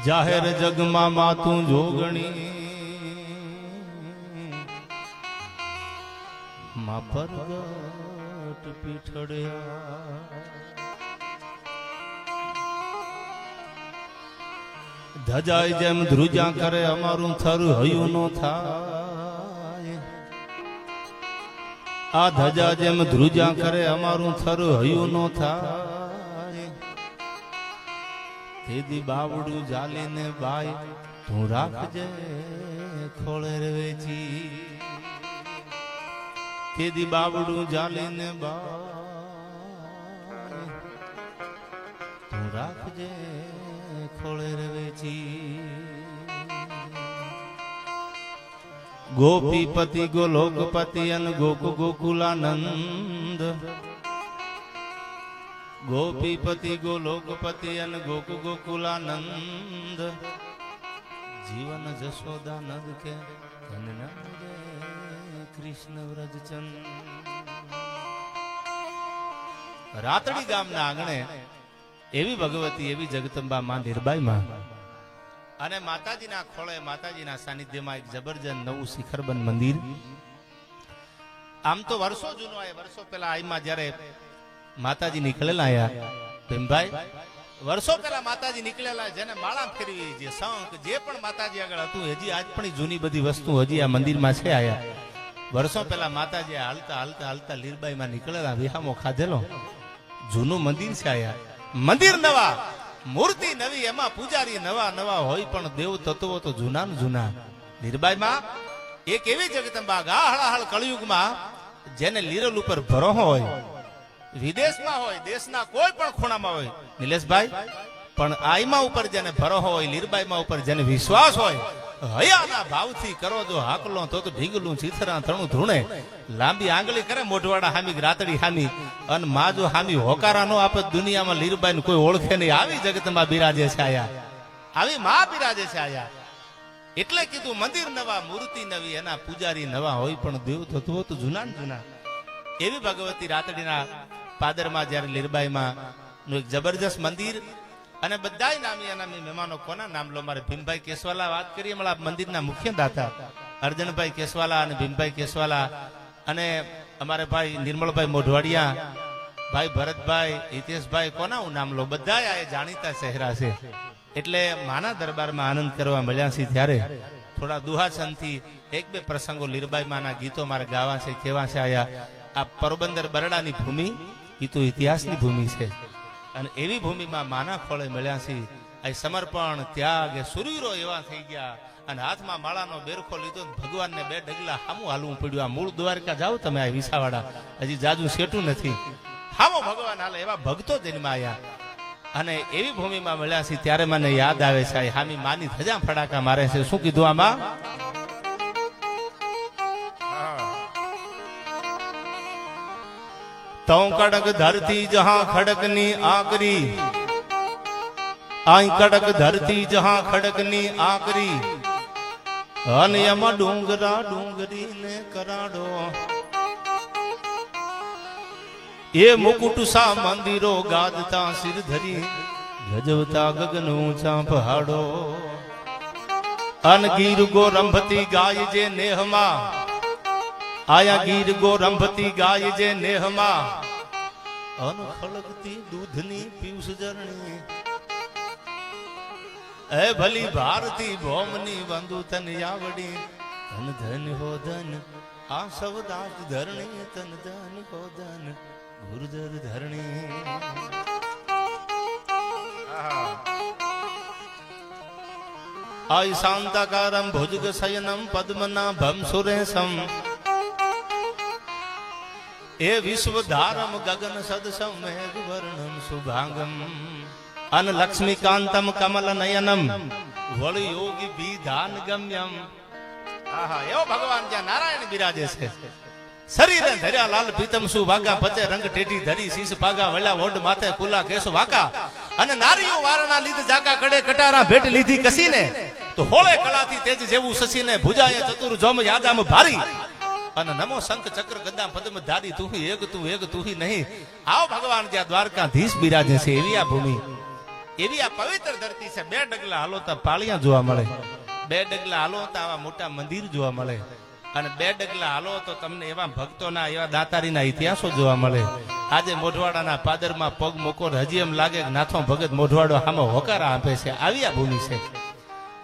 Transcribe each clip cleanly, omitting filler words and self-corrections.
જાહેર જગમાં માતું જોગણી માં પરગટ પીઠડ્યા ધજાય જેમ ધ્રુજા કરે અમારું થર હયું નો થાય આ ધજા જેમ ધ્રુજા કરે અમારું થર હયું નો થાય તેદી બાવડું જાલીને બાય તું રાખજે ખોળે વેચી તેદી બાવડું જાલીને બાય તું રાખજે ખોળે વેચી ગોપીપતિ ગોલોકપતિ અને ગોકુલાનંદ ગોપીપતિ ગોલોકપતિ અને ગોકુલાનંદ જીવન જશોદાનંદ કે કૃષ્ણ વ્રજચંદ રાતડી ગામના આંગણે એવી ભગવતી એવી જગદંબા માં નિર્બાઈ માં અને માતાજીના ખોળે માતાજીના સાનિધ્યમાં એક જબરજસ્ત નવું શિખરબંધ મંદિર. આમ તો વર્ષો જૂનો આ વર્ષો પહેલા આઈમાં જ્યારે માતાજી નીકળેલા આયા ભીમભાઈ વર્ષો પહેલા માતાજી નીકળેલા જેને માળા ફેરવી જે શંખ જે પણ માતાજી આગળ હતું હજી આજ પણ જૂની બધી વસ્તુ હજી આ મંદિરમાં છે આયા. વર્ષો પહેલા માતાજી હાલતા હાલતા હાલતા લીરબાઈમાં નીકળેલા વિહામો ખાધેલો જૂનું મંદિર છે આયા. મંદિર નવા મૂર્તિ નવી એમાં પૂજારી નવા નવા હોય પણ દેવ તત્વો તો જૂના ને જૂના. લીરબાઈમાં એક એવી જગદંબા ગાહળાહળ કળયુગમાં જેને લીરલ ઉપર ભરોહો હોય વિદેશમાં હોય દેશના કોઈ પણ ખૂણામાં હોય નિલેશભાઈ પણ આઈમા ઉપર જેને ભરોહો હોય લીરબાઈમાં ઉપર જેને વિશ્વાસ હોય હયાના ભાવથી કરો જો હાકલો તો ઢીંગલું ચીથરા થણું ધૂણે લાંબી આંગળી કરે મોઢવાડા હામી રાતડી હામી અને માં જો હામી હોકારા નો આપે દુનિયામાં લીરબાઈ કોઈ ઓળખે નહીં. આવી જગતમાં બિરાજે છે આયા આવી માં બિરાજે છે આયા. એટલે કીધું મંદિર નવા મૂર્તિ નવી એના પૂજારી નવા હોય પણ દેવ તત્વો તો જૂના ને જૂના. એવી ભગવતી રાતડીના પાદરમાં જયારે લીરબાઈમાં નું એક જબરજસ્ત મંદિર અને બધાય નામી અનામી મહેમાનો કોના નામ લો? મારે ભીમભાઈ કેસવાલા વાત કરીએ મળા મંદિરના મુખ્ય દાતા અર્જનભાઈ કેસવાલા અને ભીમભાઈ કેસવાલા અને અમારે ભાઈ નિર્મળભાઈ મોઢવાડિયા ભાઈ ભરતભાઈ હિતેશભાઈ કોના હું નામ લો? બધાય આ જાણીતા ચહેરા છે. એટલે માના દરબારમાં આનંદ કરવા મળ્યા છે ત્યારે થોડા દુહાસનથી એક બે પ્રસંગો લીરબાઈ માના ગીતો મારે ગાવા છે કેવા છે આયા. આ પોરબંદર બરડાની ભૂમિ એ તો ઇતિહાસની ભૂમિ છે અને એવી ભૂમિમાં માના ખોળે મળ્યા છે. આ સમર્પણ ત્યાગ સુરવીરો એવા થઈ ગયા અને હાથમાં માળાનો બેરખો લીધો ભગવાનને બે ડગલા હામું હાલવું પડ્યું. આ મૂળ દ્વારકા જાઓ તમે આ વિસાવાડા હજી જાજુ સેટું નથી હામો ભગવાન હાલે એવા ભક્તો જન્મ આવ્યા અને એવી ભૂમિમાં મળ્યા છે ત્યારે મને યાદ આવે છે હામી માની ધજા ફડાકા મારે છે. શું કીધું આમાં? તૌ કડક ધરતી જહાં ખડકની આકરી આઈ કડક ધરતી જહાં ખડકની આકરી અને એમાં ડુંગરા ડુંગરી ને કરાડો એ મુકુટ સા મંદિરો ગાદતા સિર ધરી ગજવતા ગગન ઊંચા પહાડો અન ગીર ગો રંભતી ગાય જે નેહમાં આયા ગીર ગો રંભતી ગાય જે નેહમાં અન ખળગતી દૂધની પીયુષ જરણી એ ભલી ભારતી ભોમની વંદુ તન આવડી ધન ધન હો ધન આ સવદાસ ધરણી તન ધન હો ધન ગુરુદર ધરણી. આય શાંતાકારમ ભુજગ શયનમ પદ્મનાભમ સુરેશમ એ વિશ્વધારમ ગગન સદસમ મેઘ વર્ણમ શુભાંગમ અન લક્ષ્મીકાંતમ કમલ નયનમ વળ યોગી વિધાન ગમ્યમ. આહા એવો ભગવાન જ્યાં નારાયણ બિરાજે છે. શરીરે ધર્યા લાલ પીતમ સુભાગા પચે રંગ ટેટી ધરી શીશ પાગા વળ્યા ઓઢ માથે કુલા કેસ વાકા અને નારીઓ વારણા લીધ જાકા કડે કટારા ભેટ લીધી કસીને તો હોળે કળાથી તેજ જેવું સસીને ભુજાએ ચતુર જોમ યાદામ ભારી અને નમો શંખ ચક્ર ગદા પદ્મ ધારી તું એક તું નહીં. આવો ભગવાન જ્યાં દ્વારકાધીશ બિરાજે છે એવી આ ભૂમિ, એવી આ પવિત્ર ધરતી છે. 2 ડગલા હાલો તો પાળિયા જોવા મળે, 2 ડગલા હાલો તો આવા મોટા મંદિર જોવા મળે, અને 2 ડગલા હાલો તો તમને એવા ભક્તોના એવા દાતારીના ઇતિહાસો જોવા મળે. આજે મોઢવાડાના પાદરમાં પગ મૂકો હજી એમ લાગે કે નાથો ભગત મોઢવાડો આમાં હોકારા આપે છે. આવી આ ભૂમિ છે,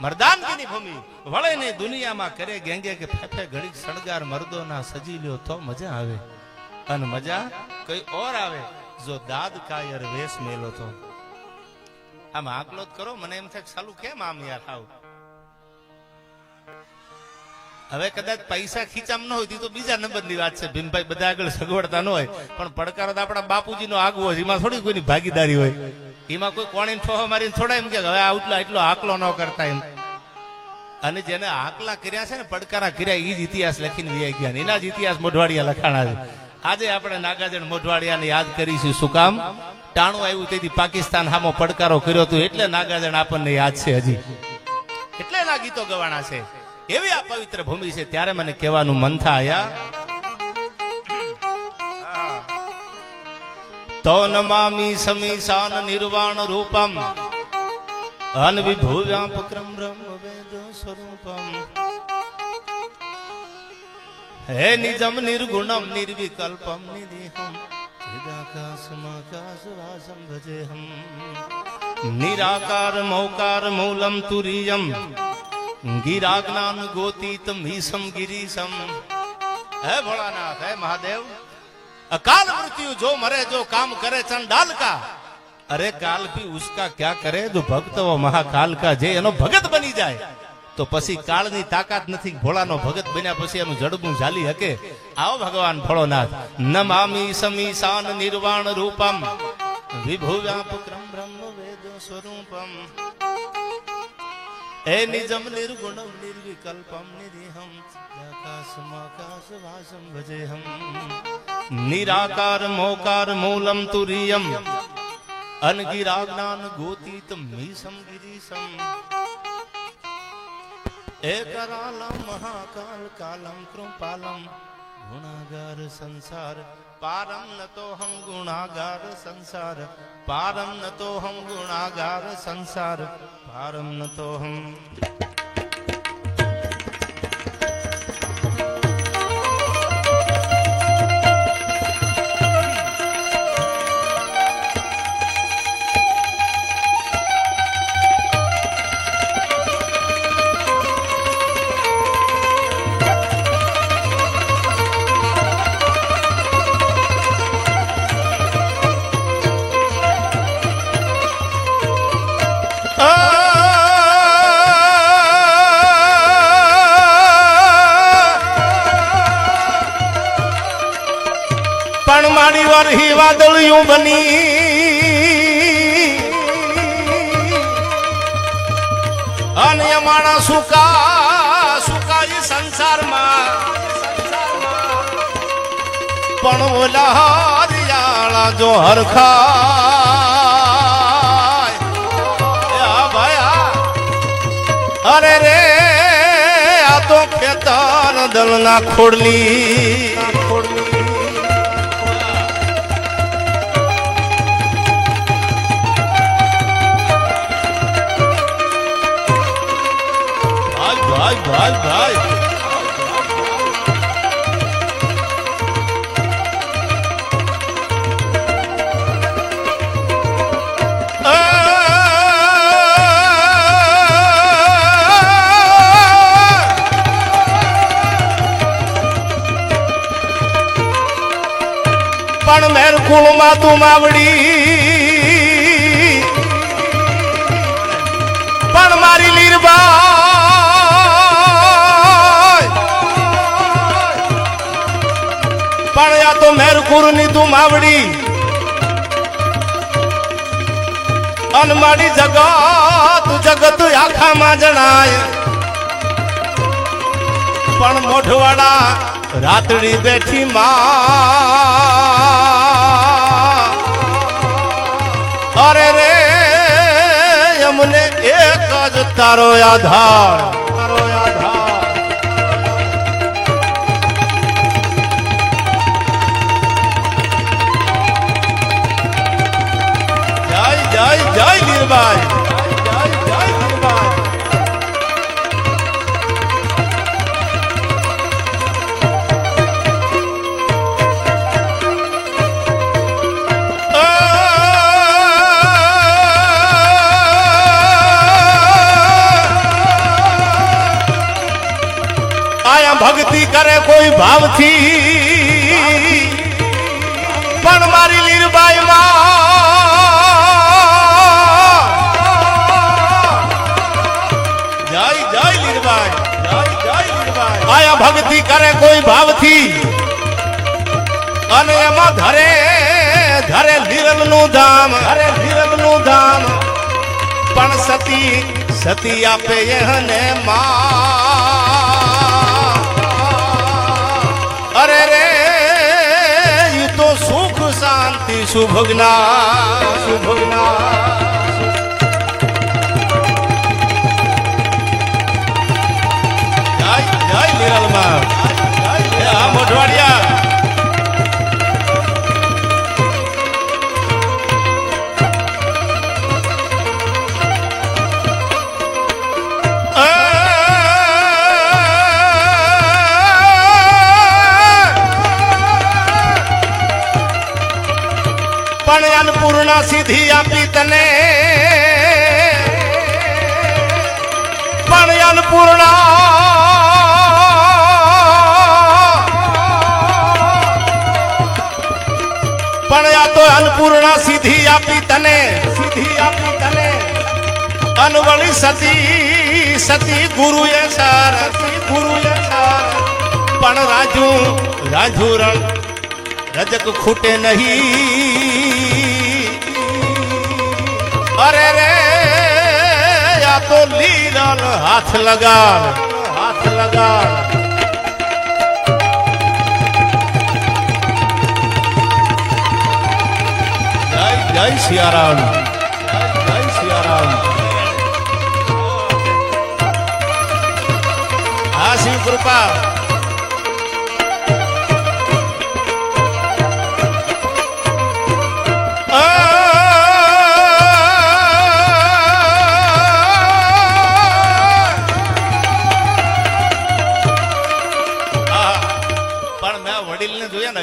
મર્દાનગીની ભૂમિ. વળે ને દુનિયામાં કરે ગેંગે કે ફેફે ઘડીક શણગાર મર્દોના સજી લ્યો તો મજા આવે, અને મજા કઈ ઓર આવે જો દાદ કાયર વેશ મેલો તો. આમ આકલો જ કરો, મને એમ થાય ચાલુ કેમ આમ યાર આવ. હવે કદાચ પૈસા ખીચામ ન હોય તો બીજા નંબરની વાત છે ભીમભાઈ, બધા આગળ સગવડતા ન હોય, પણ પડકારો તો આપણા બાપુજી નો આગવો હોય, એમાં થોડી કોઈની ભાગીદારી હોય. એમાં કોઈ કોણી ઠોહો મારીને થોડા એમ કે હવે એટલો આકલો ન કરતા એમ. અને જેને આકલા કર્યા છે ને, પડકારા કર્યા, એ જ ઇતિહાસ લખીને વ્યાઈ ગયા, એના જ ઇતિહાસ મોઢવાડિયા લખાણા છે. આજે આપણે નાગાજણ મોઢવાડિયાને યાદ કરીશું. શું કામ? ટાણું આવ્યું તેથી પાકિસ્તાન સામો પડકારો કર્યો હતો, એટલે નાગાજણ આપણને યાદ છે હજી, એટલે ના ગીતો ગવાણા છે. એવી આ પવિત્ર ભૂમિ છે. ત્યારે મને કહેવાનું મન થાય, તો નમામી સમીશાન નિર્વાણ રૂપમ અનવિભૂવ્યાપક્રમ બ્રહ્મ વેદ સ્વરૂપમ હે નિજમ નિર્ગુણમ નિર્વિકલ્પમ નિધિહમ ચિદાકાશમાકાશવાસમ ભજેહમ નિરાકાર મૌકાર મૂલમ તુરીયમ ગિરાજ્ઞાન ગોતીતમ ઈસમ ગિરીશમ. હે ભોળાનાથ, હે મહાદેવ, अकाल मृत्यु जो मरे जो काम करे चंडाल का, अरे काल भी उसका क्या करे जो भक्त वो महाकाल का. जे एनो भगत बनी जाए तो पसी काल ની તાકાત નથી. ભોળાનો ભગત બન્યા પછી એનું જડબું ઝાલી હકે. આવો ભગવાન ભોળોનાથ. નમામી સમીશાન નિર્વાણ રૂપમ વિભુવ્યાપક્રમ બ્રહ્મ વેદ સ્વરૂપમ એ નિજમ નિર્ગુણમ નિર્વિકલ્પમ નિધિહમ આકાશમાકાશવાસમ ભજેહમ નિરાકાર મોકાર મૂલમ તુરીયમ અનગિરાજ્ઞાન ગોતીતમ મીસમ ગિરીશમ એકરાલમ મહાકાલ કાલમ કૃપાલમ ગુણાગાર સંસાર પારમ નતો હમ ગુણાગાર સંસાર પારમ નતો હમ ગુણાગાર સંસાર પારમ નતો હમ. પણ મારી વરહી વાદળિયું બની અને માણા સુકાઈ સંસારમાં પણ ઓલા હરિયાળા જો હરખાય ભયા. અરે રે આ તો ખેતર દલના ખોડલી ભાઈ ભાઈ પણ મેર કુળમાં તું માવડી પણ મારી લીરબા પણ યા તો મેરકુર ની તું માવડી અનમાડી જગત આખામાં જણાય. પણ મોઢવાડા રાતડી બેઠી માં અરે રે અમને એક જ તારો આધાર જય જય લીરબાઈ, જય જય લીરબાઈ. ભક્તિ કરે કોઈ ભાવથી, પણ મારી લીરબાઈ માં જય જય લીરબાઈ, જય જય લીરબાઈ. આયા ભક્તિ કરે કોઈ ભાવથી અને એમાં ધરે ધરે લીરલ નું ધામ, ધરે લીરલ નું ધામ. પણ સતી સતી આપે એને માં. અરે રે ઈ તો સુખ શાંતિ સુભગના સુભગના. જય જય લીરલમાં, જય આ મોઢવાડિયા. અન્નપૂર્ણા સિદ્ધિ આપી તને, પણ અન્નપૂર્ણા પણ આ તો અન્નપૂર્ણા સિદ્ધિ આપી તને, સિદ્ધિ આપી તને. અનવળી સતી સતી ગુરુએ સાર, ગુરુએ સાર. પણ રાજુ રાજુ રજક ખૂટે નહીં. અરે રે આ તો લીરલ હાથ લગાડ, હાથ લગાડ. જય જય સિયારામ, જય જય સિયારામ. હા શિવ કૃપા.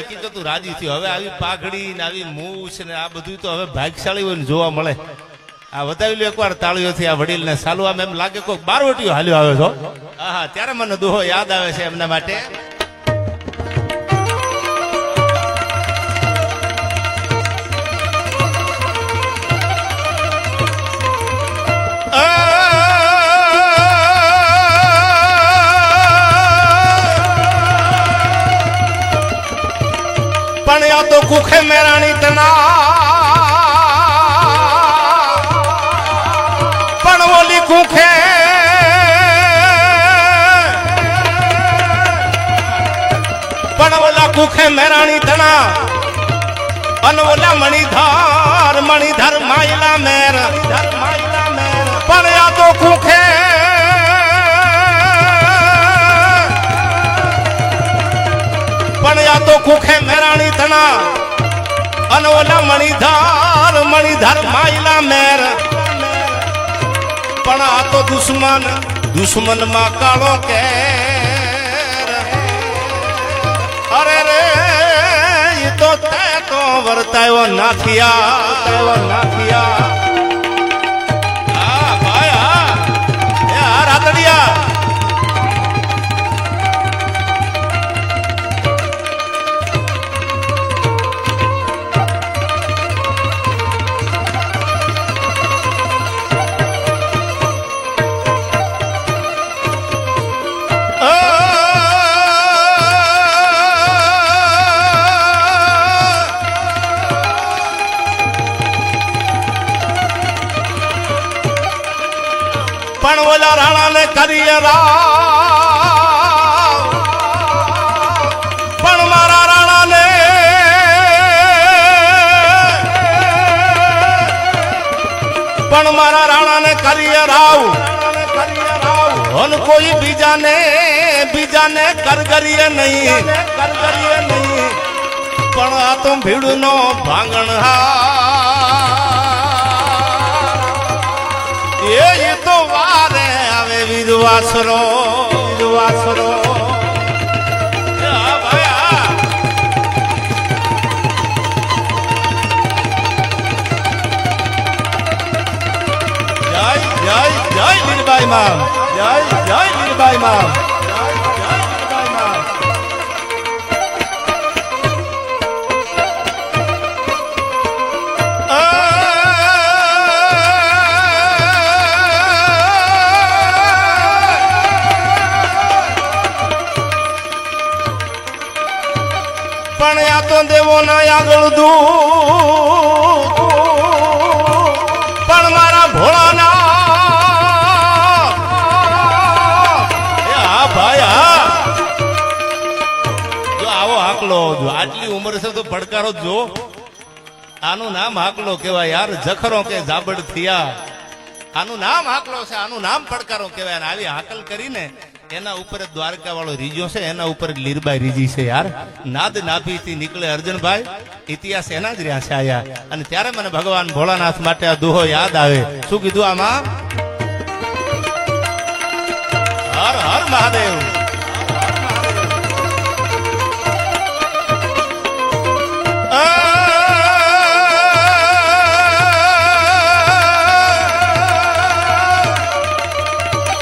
હકીકતું રાજી થયો. હવે આવી પાઘડી ને આવી મૂછ ને આ બધું તો હવે ભાગશાળી હોય ને જોવા મળે. આ બતાવી લો એકવાર તાળીઓથી આ વડીલ ને. સાલું આમ એમ લાગે કોઈ બારવટીયો હાલ્યો આવે છો. હા ત્યારે મને દોહો યાદ આવે છે એમના માટે. પણ આ તો કુખે મેરાણી તના, પણ ઓલી કુખે પણ ઓલા કુખે મેરાણી તના. અને ઓલા મણિધાર મણિધાર માયલા મેર, માયલા મેર. પણ આ તો કુખે પણ આ તો કુખે મેરાણી તના. અને ઓલા મણિધાર મણિધાર માયલા મેર. પણ આ તો દુશ્મન દુશ્મન માં કાળો કે. અરે રે એ તો તે તો વર્તાયો નાથિયા, નાથિયા. હા ભાઈ હા, એ હા રાતડિયા. પણ ઓલા રાણા ને કરીએ રાવ, પણ મારા રાણા ને પણ મારા રાણા ને કરીએ રાવ. અને કોઈ બીજાને બીજાને કરગરીએ નહીં, કરગરીએ નહીં. પણ આ તો ભીડ નો ભાંગણ હા. વાસરો વાસરો હા ભાઈ હા જય જય જય લીલબાઈ માં જય જય લીલબાઈ માં જય જય લીલબાઈ માં પણ આ તો દેવો ના આગળ દૂત પણ મારા ભોળાના હા ભાઈ હા જો આવો હાકલો જો આટલી ઉંમર છે તો પડકારો જો આનું નામ હાકલો કહેવાય યાર જખરો કે જાબડ થયા આનું નામ હાકલો છે આનું નામ પડકારો કહેવાય અને આવી હાકલ કરીને એના ઉપર દ્વારકા વાળો રીજો છે એના ઉપર લીરબાઈ રીજી છે યાર નાદ નાભીથી નીકળે અર્જુનભાઈ ઇતિહાસ એના જ રહ્યા છે આયા અને ત્યારે મને ભગવાન ભોળાનાથ માટે આ દુહો યાદ આવે શું કીધું આમાં હર હર મહાદેવ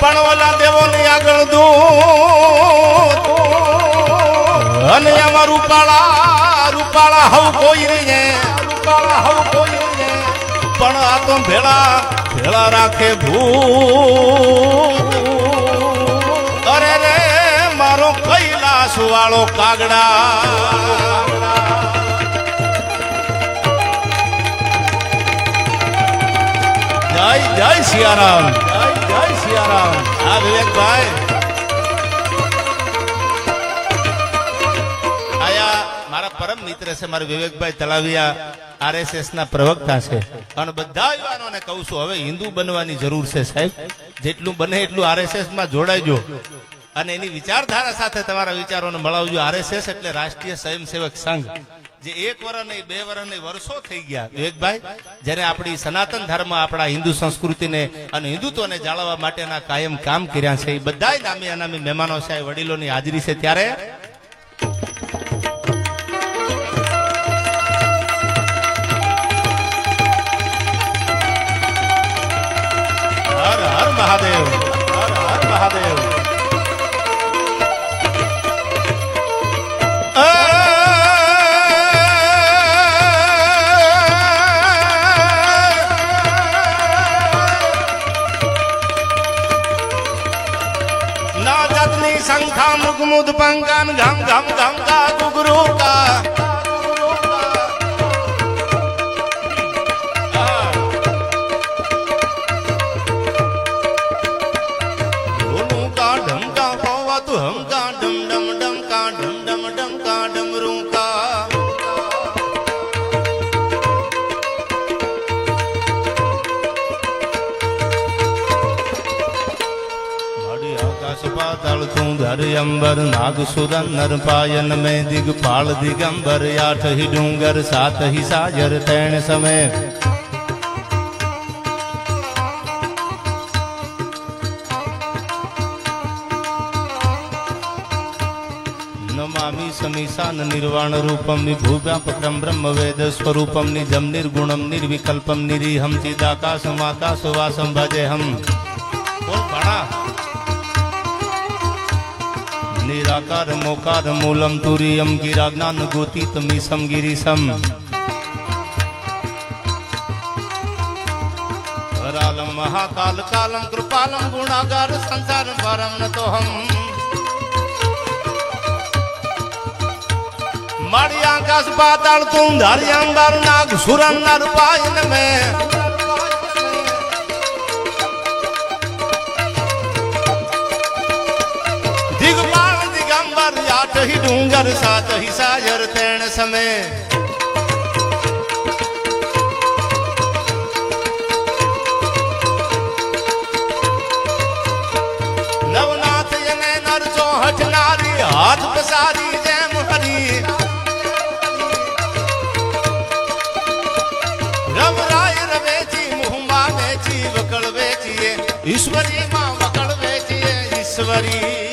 પણ ઓલા દેવો ની આગળ દૂત અને આમાં રૂપાળા રૂપાળા હવ કોઈ નહીં રૂપાળા હવ કોઈ નહીં પણ આ તો ભેળા ભેળા રાખે ભૂત અરે રે મારો કૈલાસ વાળો કાગડા જય જય સિયારામ જય જય સિયારામ હા વિવેકભાઈ આયા મારા પરમ મિત્ર છે મારા વિવેકભાઈ તલાવિયા આરએસએસ ના પ્રવક્તા છે અને બધા યુવાનોને કહું છું હવે હિન્દુ બનવાની જરૂર છે સાહેબ જેટલું બને એટલું આરએસએસ માં જોડાઈજો અને એની વિચારધારા સાથે તમારા વિચારોને મળાવજો આરએસએસ એટલે રાષ્ટ્રીય સ્વયંસેવક સંઘ જે 1 વર્ષ નહીં 2 વર્ષ નહીં વર્ષો થઈ ગયા વિવેકભાઈ જ્યારે આપણી સનાતન ધર્મ આપણા હિન્દુ સંસ્કૃતિને અને હિન્દુત્વને જાળવવા માટેના કાયમ કામ કર્યા છે એ બધા નામી અનામી મહેમાનો છે વડીલોની હાજરી છે ત્યારે હર હર મહાદેવ હર હર મહાદેવ શંખા મુગમુદ પંકાન ઘમ ઘમ ઘમ કા ગુગરુ કા ઢોલું કા ઢમકા હોવા તું હમ કા ડમ ડમ ડમ કા ડમ ડમ ડમ કા ડમરૂ કા पाताल तू धर अंबर नाग सुरन नर पायन में दिगपाल दिगंबर 8 ही डूंगर 7 ही सागर तैण समय नमामि समीशान निर्वाण रूपम विभुव्यापकम ब्रह्म वेद स्वरूपम निजम निर्गुणम निर्विकल्पम निरीहम चिदाकाशम आकाशवासम भजे हम बोल बड़ा निराकार मोकार मूलम तुरीयम गिराज्ञान गोतीतमीशम गिरीशम करालम महाकाल कालम कृपालम गुणागार संसार परम न तो हम मारी आकाश पाताल तुम धारी अंबर नाग सुरन नर पायन में ही डूंगर 7 ही सागर तैण समय नवनाथ यने नर 64 नारी हाथ पसारी जैम हरी रव राय रवेची मुहमा वेची वकड़ वेची ईश्वरी मां वकड़ वेची ઈશ્વરી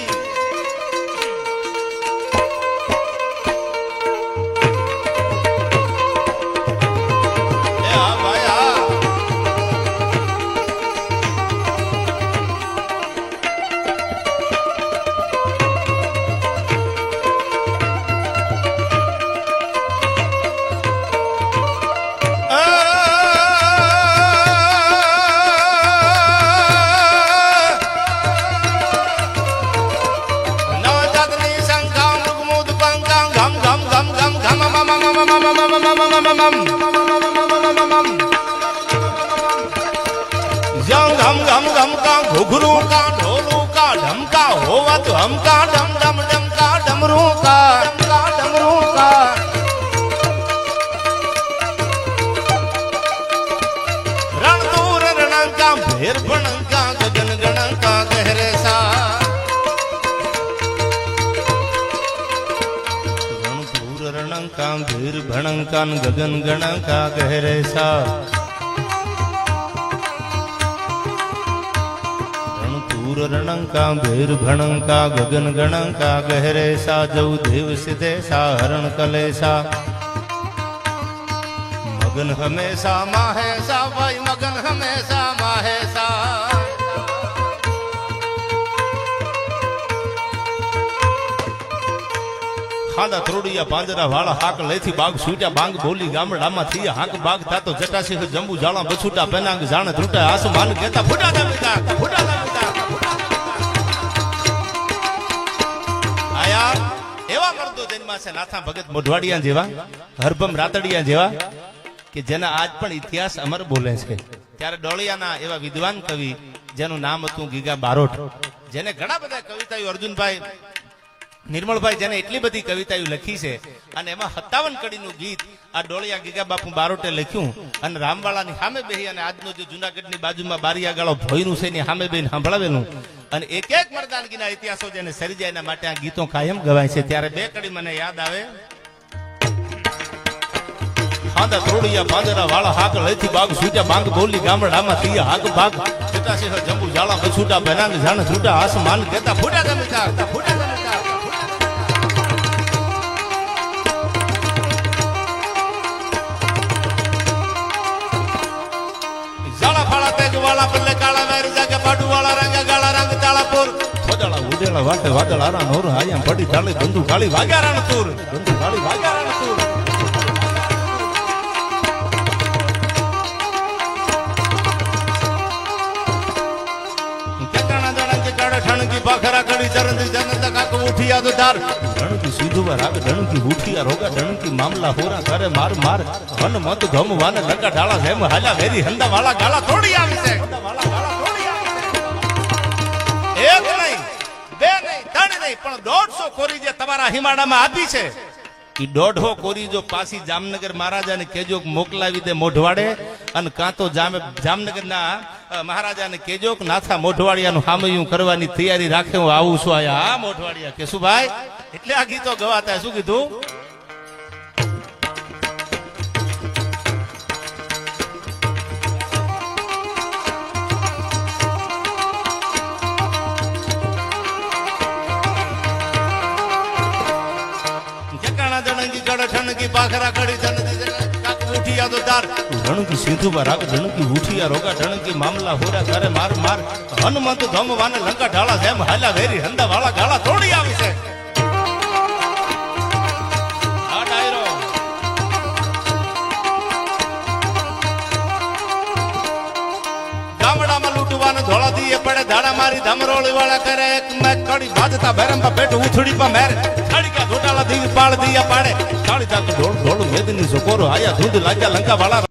घम घम घम का घुघरू का ढोलू का ढमका होवा तो हमका डम डम डम का डमरू का डमरू का रण दूर रणंका भेर भणंका गगन गणंका गहरे सा रण दूर रणंका भेर भणंका गगन गणंका गहरे सा रणंका भेर भणंका गगन गणंका गहरे सा जऊ देव सिद्धे सा हरण कले सा मगन हमेशा माहे सा भाई मगन हमेशा माहे सा ખાંડા ત્રોડિયા પાંજરા વાળા હાક લેથી બાગ છૂટ્યા બાંગ બોલી ગામડામાં થી હાક બાગ થાતો જટાશી જંબુ જાળા બછૂટા પેનાંગ જાણે ત્રુટા આસમાન કેતા ફૂટા દમિતા ફૂટા દમિતા આયા એવા મર્દો જન્મા છે નાથા ભગત મોઢવાડિયા જેવા હરભમ રાતડિયા જેવા કે જેના આજ પણ ઇતિહાસ અમર બોલે છે ત્યારે ડોળિયાના એવા વિદ્વાન કવિ જેનું નામ હતું ગીગા બારોટ જેને ઘણા બધા કવિતાઓ અર્જુનભાઈ નિર્મળભાઈ જેને એટલી બધી કવિતાઓ લખી છે અને એમાં 57 કડીનું ગીત આ ડોળિયા ગીગા બાપુ બારોટે લખ્યું અને રામવાળાની સામે બેહી અને આજનો જે જુનાગઢની બાજુમાં બારિયા ગાળો ભોયનું છે એની સામે બેહીને સાંભળાવેલું અને એક એક મર્દાનગીના ઇતિહાસો જેને સરી જાય એના માટે આ ગીતો કાયમ ગવાય છે ત્યારે બે કડી મને યાદ આવે ખાંડા ત્રોડિયા પાંજરા વાળા હાક લેથી બાગ છૂટ્યા બાંગ બોલી ગામડામાં થી હાક બાગ જટાશી જંબુ જાળા બછૂટા બેનાંગ જાણે છૂટા આસમાન કેતા ફૂટા દમિતા ફૂટા દમિતા વાળા પલ્લે કાળા વેરી જાગે પાડુ વાળા રંગ ગાળા રંગ તાળાપુર વદળા ઉડેલા વાટે વાદળારા નોર આયા પડી તાળી બંધુ કાળી વાગારાણ તુર બંધુ કાળી વાગારાણ તુર કેટાણા જણા કે કાળા ઠણકી પાખરા કડી ચરંદી જનત કાક ઉઠિયા તો ધાર ઢણકી સીધુવા રાગ ઢણકી ઉઠિયા રોગા ઢણકી મામલા હોરા કરે માર માર વન મત ગમ વાને લંકા ઢાળા જેમ હાલા વેરી હંદા વાળા ગાળા તોડી આવી છે એક નહીં બે નહીં ત્રણ નહીં પણ 150 કોરી જે તમારા હિમાડામાં આપી છે ઈ 150 કોરી જો પાછી જામનગર મહારાજાને કેજો મોકલાવી દે મોઢવાડે અને કાં તો જામનગરના મહારાજાને કેજો કે નાથા મોઢવાડિયાનું હામયું કરવાની તૈયારી રાખે હું આવું છું આયા હા મોઢવાડિયા કે શું ભાઈ એટલે આ ગીતો ગવાતા શું કીધું ઠણકી પાખરા કડી જનતી કાક ઉઠિયા તો તાર ઢણકી સીધું રાગ ઢણકી ઉઠિયા રોગા ઢણકી મામલા હોરા કરે માર માર હનુમંત ધમ વાને લંકા ઢાળા જેમ હાલા વેરી હંદા વાળા ગાળા તોડી આવી છે આ ડાયરો ગામડામાં લૂંટવાનું ધોળા દીએ પડે ધાડા મારી ધમરોળી વાળા કરે એક મેચ કડી બાજતા ભેરંબા પેટ ઉથડી પા મેર ખાડીકા ધોટાલા દી પાળ દીયા પાડે કાળી જાત ઢોળ ઢોળ મેદની સુકોરો આયા ધૂંધ લાગ્યા લંકા વાળા